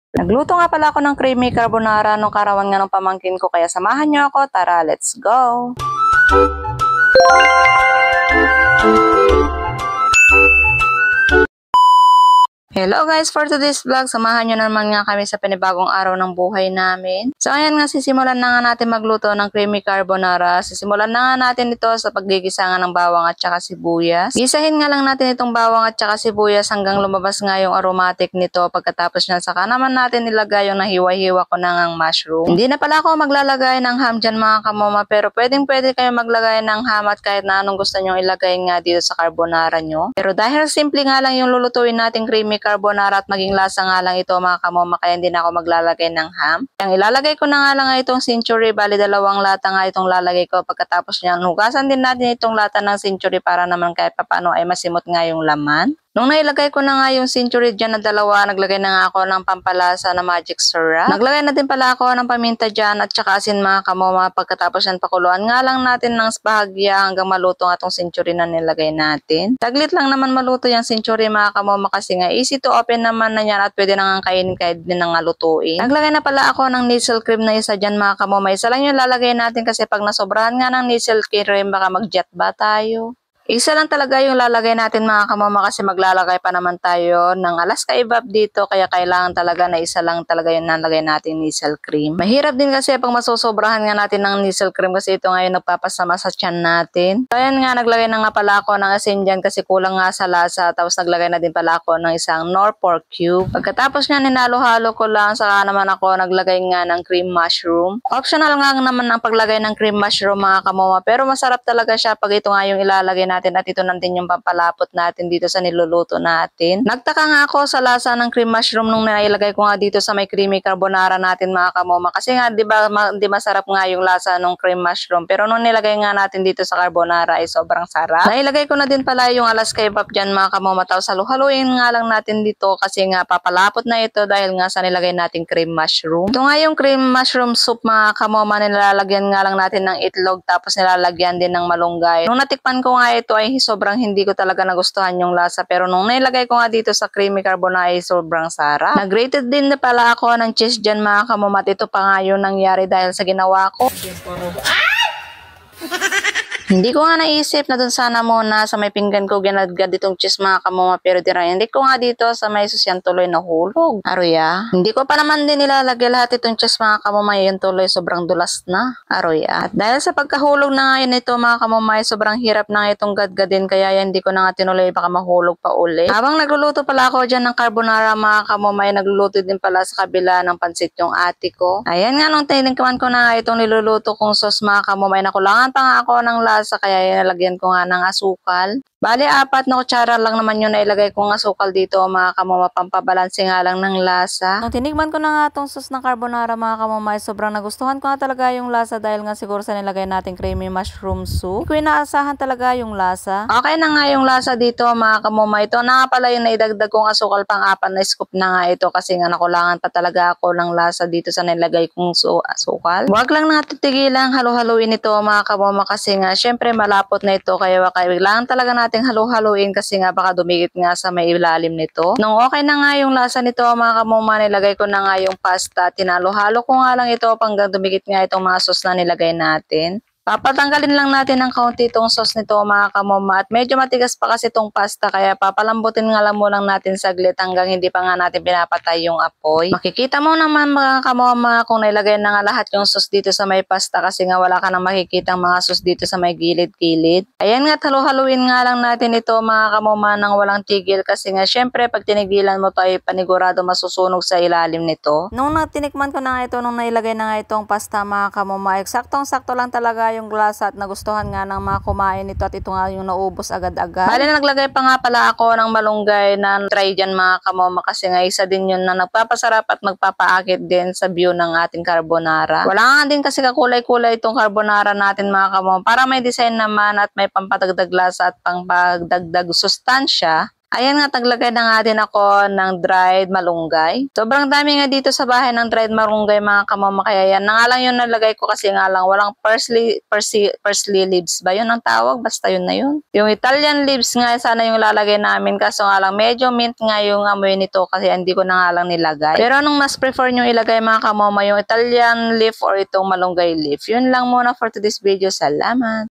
Nagluto nga pala ako ng creamy carbonara nung karawan nga ng pamangkin ko, kaya samahan niyo ako. Tara, let's go! Hello guys, for today's vlog, samahan nyo naman nga kami sa panibagong araw ng buhay namin. So ayan nga, sisimulan na nga natin magluto ng creamy carbonara. Sisimulan na nga natin ito sa paggigisa nga ng bawang at saka sibuyas. Gisahin nga lang natin itong bawang at saka sibuyas hanggang lumabas nga yung aromatic nito. Pagkatapos nyan, saka naman natin ilagay yung nahiwa-hiwa ko na ngang mushroom. Hindi na pala ako maglalagay ng ham dyan mga kamoma, pero pwede kayo maglagay ng ham at kahit na anong gusto nyo ilagay nga dito sa carbonara nyo. Pero dahil simple nga lang yung lulutuin nating creamy carbonara at maging lasa nga lang ito mga kamoma, kaya hindi na ako maglalagay ng ham. Ang ilalagay ko na nga lang itong century, bali 2 lata nga itong lalagay ko. Pagkatapos niyan, hugasan din natin itong lata ng century para naman kahit papano ay masimot nga yung laman. Nung nailagay ko na nga yung century dyan na 2, naglagay na nga ako ng pampalasa na magic syrup. Naglagay na din pala ako ng paminta dyan at saka asin mga kamoma. Pagkatapos yan, pakuluan nga lang natin ng bahagya hanggang maluto nga itong century na nilagay natin. Taglit lang naman maluto yung century mga kamoma kasi nga easy to open naman na yan at pwede na nga kainin kahit din na nga lutuin. Naglagay na pala ako ng nasal cream na isa dyan mga kamoma. Isa lang yung lalagay natin kasi pag nasobrahan nga ng nasal cream baka mag-jet ba tayo. Isa lang talaga yung lalagay natin mga kamama kasi maglalagay pa naman tayo ng Alaska Evap dito, kaya kailangan talaga na isa lang talaga yung nalagay natin nasal cream. Mahirap din kasi pag masosobrahan nga natin ng nasal cream kasi ito ngayon nagpapasama sa tiyan natin. So ayan nga, naglagay na nga pala ako ng asin dyan kasi kulang nga sa lasa, tapos naglagay na din pala ako ng isang Knorr pork cube. Pagkatapos nga ninalo-halo ko lang, saka naman ako naglagay nga ng cream mushroom. Optional nga naman ang paglagay ng cream mushroom mga kamama, pero masarap talaga siya pag ito nga yung ilalagay natin at ito natin yung pampalapot natin dito sa niluluto natin. Nagtaka nga ako sa lasa ng cream mushroom nung nailagay ko nga dito sa may creamy carbonara natin mga kamoma, kasi nga di masarap nga yung lasa ng cream mushroom, pero nung nilagay nga natin dito sa carbonara ay sobrang sarap. Nailagay ko na din pala yung Alaska Evap dyan mga kamoma, tapos haluhaluin nga lang natin dito kasi nga papalapot na ito dahil nga sa nilagay nating cream mushroom. Ito nga yung cream mushroom soup mga kamoma, nilalagyan nga lang natin ng itlog tapos nilalagyan din ng malunggay. Nung natikpan ko nga ito ay sobrang hindi ko talaga nagustuhan yung lasa, pero nung nailagay ko nga dito sa creamy carbonara ay sobrang sarap. Nag-grated din na pala ako ng cheese dyan mga kamoma, at ito pa nga yung nangyari dahil sa ginawa ko. Hindi ko nga naisip na dun sana muna sa may pinggan ko ginadgad itong cheese mga kamoma, pero hindi ko nga dito sa may susyan tuloy nahulog. Aroya. Hindi ko pa naman din nilalagay lahat itong cheese mga kamoma, yun tuloy sobrang dulas na. Aroya. At dahil sa pagkahulog na ngayon ito mga kamoma, sobrang hirap na itong gadgadin, kaya hindi ko na nga tinuloy, baka mahulog pa uli. Habang nagluluto pala ako dyan ng carbonara mga kamoma, nagluluto din pala sa kabila ng pansit yung ate ko. Ayan nga, nung tinigman ko na nga itong niluluto kong sauce mga kamoma, nakulangan pa nga ako ng kaya nalagyan ko nga ng asukal. Bali, 4 na kutsara lang naman yung nailagay kong asukal dito mga kamoma, pampabalanse nga lang ng lasa. Nung tinigman ko na nga itong sauce ng carbonara mga kamoma, sobrang nagustuhan ko nga talaga yung lasa dahil nga siguro sa nilagay natin creamy mushroom soup. Hindi ko inaasahan talaga yung lasa. Okay na nga yung lasa dito mga kamoma. Ito na nga pala yung naidagdag kong asukal, pang 4 na scoop na nga ito kasi nga nakulangan pa talaga ako ng lasa dito sa nilagay kong asukal. Huwag lang natin tigilang halu-haluin ito mga kamoma kasi nga syempre malapot na ito, kaya kailangan talaga natin halu-haluin kasi nga baka dumikit nga sa may ilalim nito. Nung okay na nga yung lasa nito mga kamoma, nilagay ko na nga yung pasta. Tinalo-halo ko nga lang ito hanggang dumikit nga itong mga sauce na nilagay natin. Papatanggalin lang natin ng kaunti itong sauce nito mga kamoma, at medyo matigas pa kasi itong pasta, kaya papalambutin nga lang muna natin saglit hanggang hindi pa nga natin pinapatay yung apoy. Makikita mo naman mga kamoma kung nailagay na nga lahat yung sauce dito sa may pasta kasi nga wala ka nang makikitang mga sauce dito sa may gilid-gilid. Ayan nga, halu-haluin nga lang natin ito mga kamoma nang walang tigil kasi nga syempre pag tinigilan mo to ay panigurado masusunog sa ilalim nito. Nung tinikman ko na nga ito, nung nailagay na nga itong pasta mga kamoma, eksaktong-sakto lang talaga yung lasa at nagustuhan nga ng mga kumain nito, at ito nga yung naubos agad-agad. Bali, naglagay pa nga pala ako ng malunggay na try dyan mga kamoma kasi nga isa din yun na nagpapasarap at magpapaakit din sa view ng ating carbonara. Wala nga din kasi kakulay-kulay itong carbonara natin mga kamoma, para may design naman at may pampatagdag lasa at pangpagdagdag sustansya. Ayan nga, taglagay na nga din ako ng dried malunggay. Sobrang dami nga dito sa bahay ng dried malunggay mga kamama, kaya yan na nga lang yung nalagay ko kasi nga lang walang parsley leaves ba yun ang tawag? Basta yun na yun. Yung Italian leaves nga sana yung lalagay namin, kaso nga lang medyo mint nga yung amoy nito kasi hindi ko na nga lang nilagay. Pero anong mas prefer nyo ilagay mga kamama, yung Italian leaf or itong malunggay leaf? Yun lang muna for today's video. Salamat!